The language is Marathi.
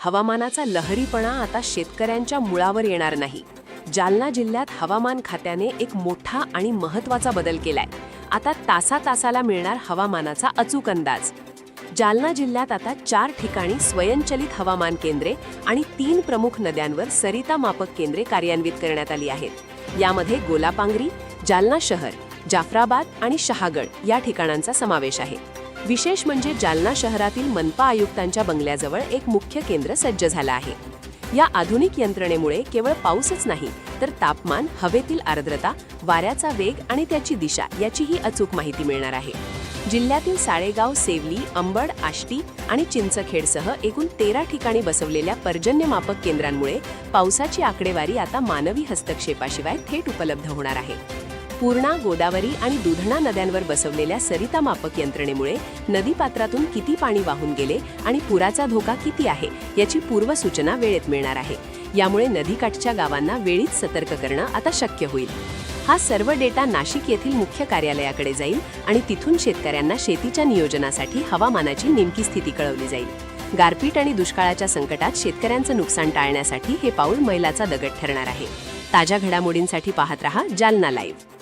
हवामानाचा लहरीपणा आता शेतकऱ्यांच्या मुळावर येणार नाही. जालना जिल्ह्यात हवामान खात्याने एक मोठा आणि महत्त्वाचा बदल केलाय. आता तासातासाला मिळणार हवामानाचा अचूक अंदाज. जालना जिल्ह्यात आता 4 ठिकाणी स्वयंचलित हवामान केंद्रे आणि 3 प्रमुख नद्यांवर सरिता मापक केंद्रे कार्यान्वित करण्यात आली आहेत. यामध्ये गोलापांगरी, जालना शहर, जाफराबाद आणि शहागड या ठिकाणांचा समावेश आहे. विशेष म्हणजे जालना शहरातील मनपा आयुक्तांच्या बंगल्याजवळ एक मुख्य केंद्र सज्ज झालं आहे. या आधुनिक यंत्रणेमुळे केवळ पाऊसच नाही तर तापमान, हवेतील आर्द्रता, वाऱ्याचा वेग आणि त्याची दिशा याचीही अचूक माहिती मिळणार आहे. जिल्ह्यातील साळेगाव, सेवली, अंबड, आष्टी आणि चिंचखेडसह एकूण 13 ठिकाणी बसवलेल्या पर्जन्यमापक केंद्रांमुळे पावसाची आकडेवारी आता मानवी हस्तक्षेपाशिवाय थेट उपलब्ध होणार आहे. पूर्णा, गोदावरी आणि दुधणा नद्यांवर बसवलेल्या सरिता मापक यंत्रणेमुळे नदीपात्रातून किती पाणी वाहून गेले आणि पुराचा धोका किती आहे याची पूर्वसूचना वेळेत मिळणार आहे. यामुळे नदीकाठच्या गावांना वेळीच सतर्क करणं आता शक्य होईल. हा सर्व डेटा नाशिक येथील मुख्य कार्यालयाकडे जाईल आणि तिथून शेतकऱ्यांना शेतीच्या नियोजनासाठी हवामानाची नेमकी स्थिती कळवली जाईल. गारपीट आणि दुष्काळाच्या संकटात शेतकऱ्यांचं नुकसान टाळण्यासाठी हे पाऊल मैलाचा दगड ठरणार आहे. ताज्या घडामोडींसाठी पाहत रहा जालना लाईव्ह.